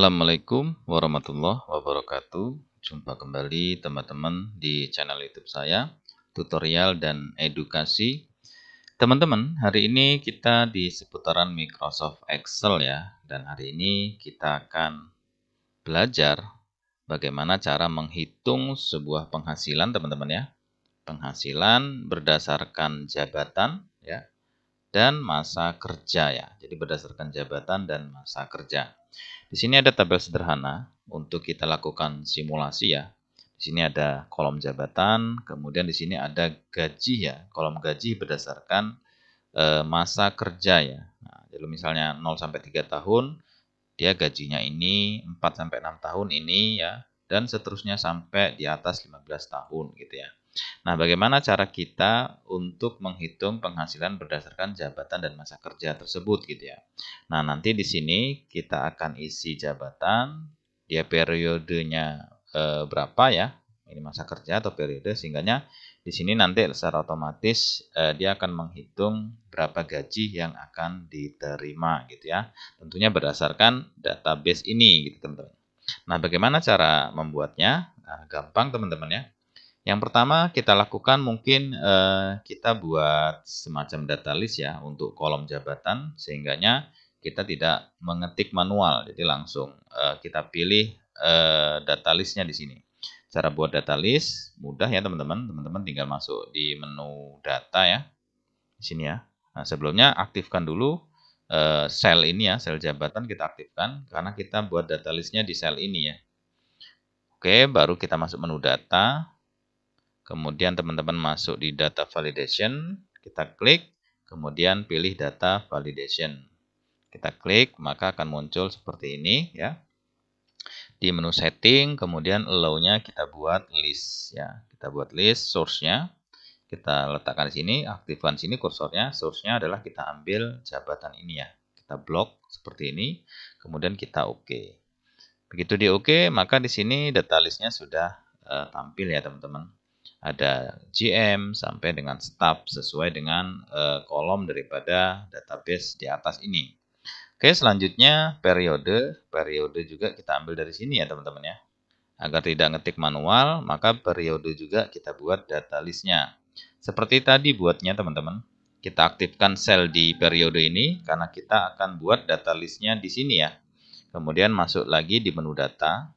Assalamualaikum warahmatullahi wabarakatuh. Jumpa kembali teman-teman di channel YouTube saya, tutorial dan edukasi. Teman-teman, hari ini kita di seputaran Microsoft Excel ya. Dan hari ini kita akan belajar bagaimana cara menghitung sebuah penghasilan, teman-teman ya. Penghasilan berdasarkan jabatan ya dan masa kerja ya. Jadi berdasarkan jabatan dan masa kerja. Di sini ada tabel sederhana untuk kita lakukan simulasi ya. Di sini ada kolom jabatan, kemudian di sini ada gaji ya. Kolom gaji berdasarkan masa kerja ya. Nah, jadi misalnya 0 sampai 3 tahun, dia gajinya ini, 4 sampai 6 tahun ini ya, dan seterusnya sampai di atas 15 tahun gitu ya. Nah, bagaimana cara kita untuk menghitung penghasilan berdasarkan jabatan dan masa kerja tersebut gitu ya. Nah, nanti di sini kita akan isi jabatan, dia periodenya berapa ya. Ini masa kerja atau periode, sehingga di sini nanti secara otomatis dia akan menghitung berapa gaji yang akan diterima gitu ya. Tentunya berdasarkan database ini gitu teman-teman. Nah, bagaimana cara membuatnya? Nah, gampang teman-teman ya. Yang pertama kita lakukan mungkin kita buat semacam data list ya untuk kolom jabatan, sehingganya kita tidak mengetik manual, jadi langsung kita pilih data listnya di sini. Cara buat data list mudah ya teman-teman. Teman-teman tinggal masuk di menu data ya di sini ya. Nah, sebelumnya aktifkan dulu sel ini ya, sel jabatan kita aktifkan karena kita buat data listnya di sel ini ya. Oke, baru kita masuk menu data. Kemudian teman-teman masuk di data validation, kita klik, kemudian pilih data validation. Kita klik, maka akan muncul seperti ini ya. Di menu setting, kemudian allow-nya kita buat list ya. Kita buat list source-nya. Kita letakkan di sini, aktifkan sini kursornya. Source-nya adalah kita ambil jabatan ini ya. Kita blok seperti ini, kemudian kita oke. Begitu di oke, maka di sini data list-nya sudah tampil ya teman-teman. Ada GM sampai dengan staff sesuai dengan kolom daripada database di atas ini. Oke, selanjutnya periode. Periode juga kita ambil dari sini ya teman-teman ya. Agar tidak ngetik manual, maka periode juga kita buat data listnya. Seperti tadi buatnya teman-teman. Kita aktifkan sel di periode ini karena kita akan buat data listnya di sini ya. Kemudian masuk lagi di menu data.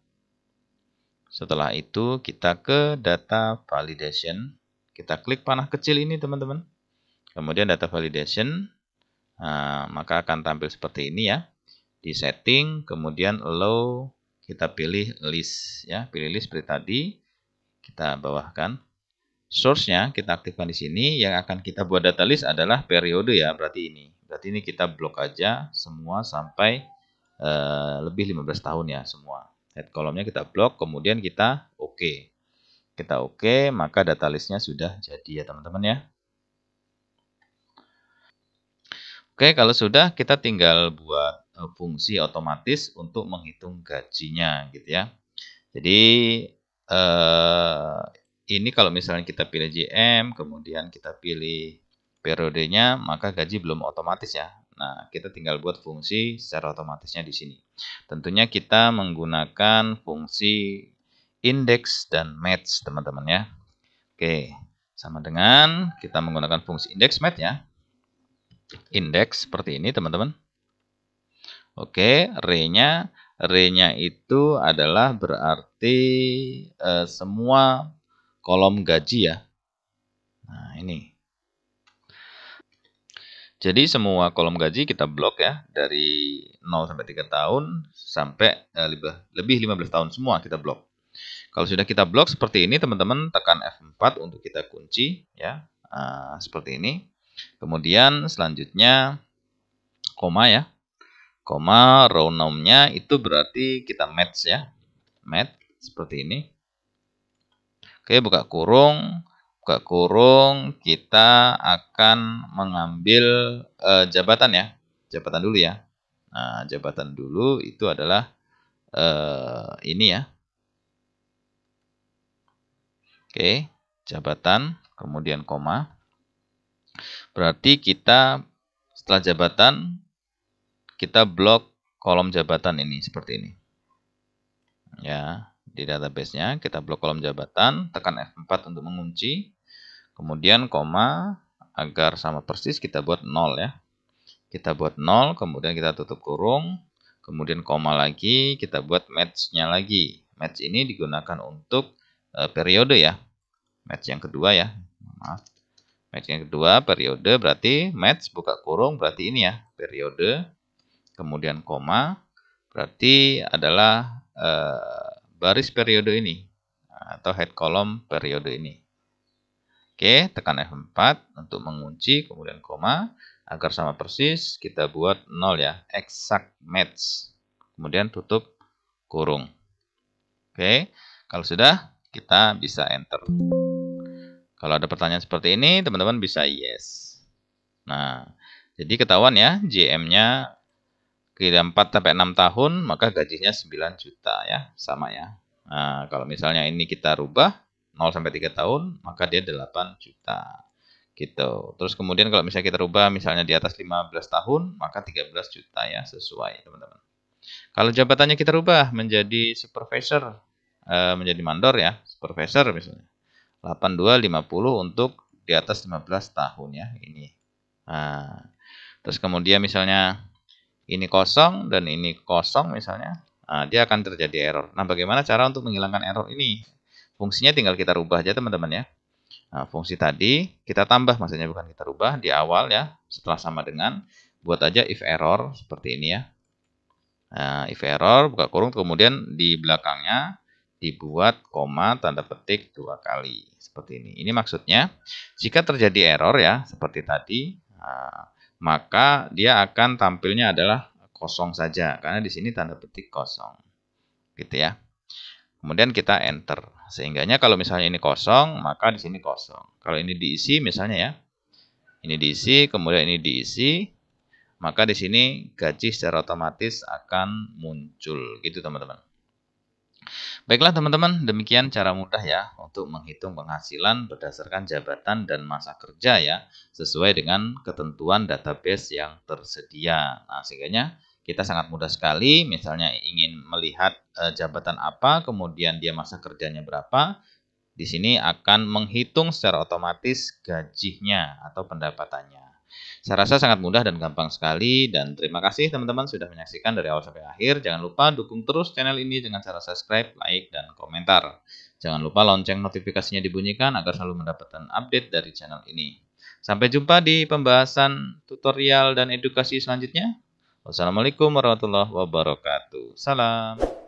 Setelah itu kita ke data validation. Kita klik panah kecil ini teman-teman. Kemudian data validation. Nah, maka akan tampil seperti ini ya. Di setting, kemudian allow, kita pilih list ya. Pilih list seperti tadi. Kita bawahkan. Source-nya kita aktifkan di sini. Yang akan kita buat data list adalah periode ya. Berarti ini. Berarti ini kita blok aja semua sampai lebih 15 tahun ya semua. Head kolomnya kita blok, kemudian kita oke. Kita oke, maka data listnya sudah jadi ya teman-teman ya. Oke, kalau sudah kita tinggal buat fungsi otomatis untuk menghitung gajinya gitu ya. Jadi ini kalau misalnya kita pilih GM, kemudian kita pilih periodenya, maka gaji belum otomatis ya. Nah, kita tinggal buat fungsi secara otomatisnya di sini. Tentunya kita menggunakan fungsi index dan match, teman-teman ya. Oke, sama dengan kita menggunakan fungsi index match ya. Index seperti ini, teman-teman. Oke, Re-nya itu adalah berarti semua kolom gaji ya. Nah, ini. Jadi semua kolom gaji kita blok ya, dari 0 sampai 3 tahun sampai lebih 15 tahun semua kita blok. Kalau sudah kita blok seperti ini teman-teman, tekan F4 untuk kita kunci ya. Seperti ini. Kemudian selanjutnya koma ya. Koma row nom-nya itu berarti kita match ya. Match seperti ini. Oke, buka kurung. Buka kurung, kita akan mengambil jabatan ya. Jabatan dulu ya. Nah, jabatan dulu itu adalah ini ya. Oke, jabatan, kemudian koma. Berarti kita setelah jabatan, kita blok kolom jabatan ini seperti ini. ya, di database-nya kita blok kolom jabatan, tekan F4 untuk mengunci. Kemudian koma, agar sama persis kita buat 0 ya. Kita buat 0, kemudian kita tutup kurung, kemudian koma lagi, kita buat match-nya lagi. Match ini digunakan untuk periode ya. Match yang kedua ya. Maaf. Match yang kedua periode berarti match buka kurung berarti ini ya, periode. Kemudian koma berarti adalah baris periode ini atau head column periode ini. Oke, tekan F4 untuk mengunci, kemudian koma, agar sama persis kita buat 0 ya, exact match. Kemudian tutup kurung. Oke, kalau sudah kita bisa enter. Kalau ada pertanyaan seperti ini, teman-teman bisa yes. Nah, jadi ketahuan ya, JM-nya kira 4-6 tahun, maka gajinya 9 juta ya, sama ya. Nah, kalau misalnya ini kita rubah 0-3 tahun, maka dia 8 juta. Gitu. Terus kemudian kalau misalnya kita rubah misalnya di atas 15 tahun, maka 13 juta ya, sesuai teman-teman. Kalau jabatannya kita rubah menjadi supervisor, menjadi mandor ya, supervisor misalnya. 8250 untuk di atas 15 tahun ya, ini. Nah, terus kemudian misalnya ini kosong dan ini kosong misalnya, nah, dia akan terjadi error. Nah, bagaimana cara untuk menghilangkan error ini? Fungsinya tinggal kita rubah aja teman-teman ya. Nah, fungsi tadi kita tambah, maksudnya bukan kita rubah di awal ya, setelah sama dengan, buat aja if error seperti ini ya. Nah, if error, buka kurung, kemudian di belakangnya dibuat koma tanda petik 2 kali. Seperti ini. Ini maksudnya, jika terjadi error ya, seperti tadi, nah, maka dia akan tampilnya adalah kosong saja, karena di sini tanda petik kosong. Gitu ya. Kemudian kita enter. Sehingganya kalau misalnya ini kosong, maka di sini kosong. Kalau ini diisi misalnya ya. Ini diisi, kemudian ini diisi, maka di sini gaji secara otomatis akan muncul. Gitu teman-teman. Baiklah teman-teman, demikian cara mudah ya untuk menghitung penghasilan berdasarkan jabatan dan masa kerja ya, sesuai dengan ketentuan database yang tersedia. Nah, sehingganya kita sangat mudah sekali, misalnya ingin melihat jabatan apa, kemudian dia masa kerjanya berapa, di sini akan menghitung secara otomatis gajinya atau pendapatannya. Saya rasa sangat mudah dan gampang sekali, dan terima kasih teman-teman sudah menyaksikan dari awal sampai akhir. Jangan lupa dukung terus channel ini dengan cara subscribe, like, dan komentar. Jangan lupa lonceng notifikasinya dibunyikan agar selalu mendapatkan update dari channel ini. Sampai jumpa di pembahasan tutorial dan edukasi selanjutnya. Wassalamualaikum warahmatullahi wabarakatuh. Salam.